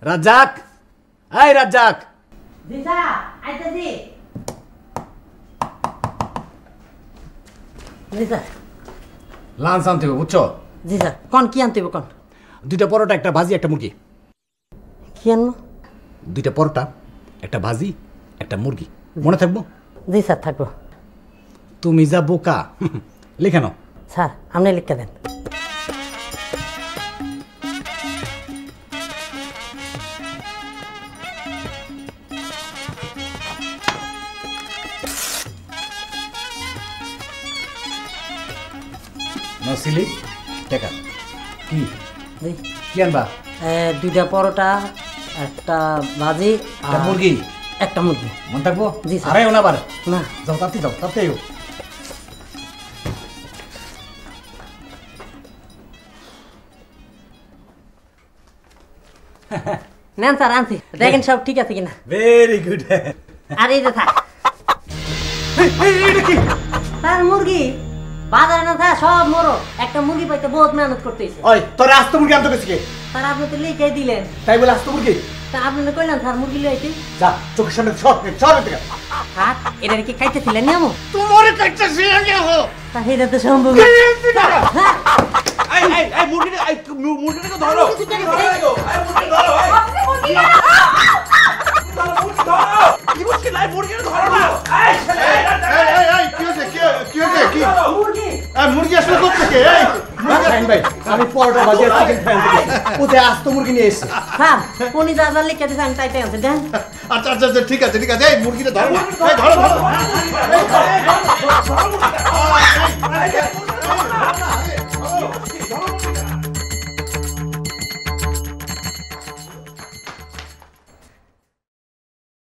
রাজ্জাক, এই রাজ্জাক। জি স্যার, আইতাছি। জি sir. Lunch আনতে হবে, বুঝছো? জি স্যার। কোন কি আনতে হবে কোন? 2টা পরোটা, একটা ভাজি, একটা মুরগি। কি আনবো? 2টা পরোটা, একটা ভাজি, একটা মুরগি। মনে থাকবো? জি স্যার, থাকবো। তুমি যা বোকা। লিখে নাও। স্যার, আপনি লিখে দেন। নসিলি টাকা কি জি। কি আনবা? 2টা পরোটা, একটা ভাজি, একটা মুরগি। একটা মুরগি। মনে থাকবো? জি স্যার। আরে ওনা বার না। যাও তাতে যাও তাতে। নেন স্যার, আনছি। দেখেন সব ঠিক আছে কিনা। Very good. আর এই যে স্যার, এটা কি? স্যার মুরগি বাজারে না স্যার, সব মরো। একটা মুরগি পাইতে বহুত মেহনত করতেছে। ওই তোর আস্ত মুরগি আনতে গেছি কে? স্যার আপনি তো লিখে দিলেন। তাই বলে আস্ত মুরগি? তা আপনি না কইলেন স্যার মুরগি লইতে। যা চোখের সামনে সর সর থেকে। স্যার এটা কি খাইতেছিলেন নিয়ম? তোমার কাছে সিরিয়ালে হো। স্যার এটা তো সম্ভব না। হ্যাঁ। এই মুরগিটাকে ধরো। কি মুশকিল, এই মুরগিটাকে ধরো না। এই কি হচ্ছে? কি হচ্ছে? কি মুরগি? মুরগি আসলে কোথা থেকে? এই ভাই ভাই, আমি পরোটা ভাজি আর চিকেন ফ্রাই আনতে ওতে আস্ত মুরগি নিয়ে এসেছি। স্যার কোনি যা যা লিখে দিছেন তাই তাই আছে দেন। আচ্ছা আচ্ছা ঠিক আছে ঠিক আছে। এই মুরগিটা ধরো না। এই ধরো ধরো।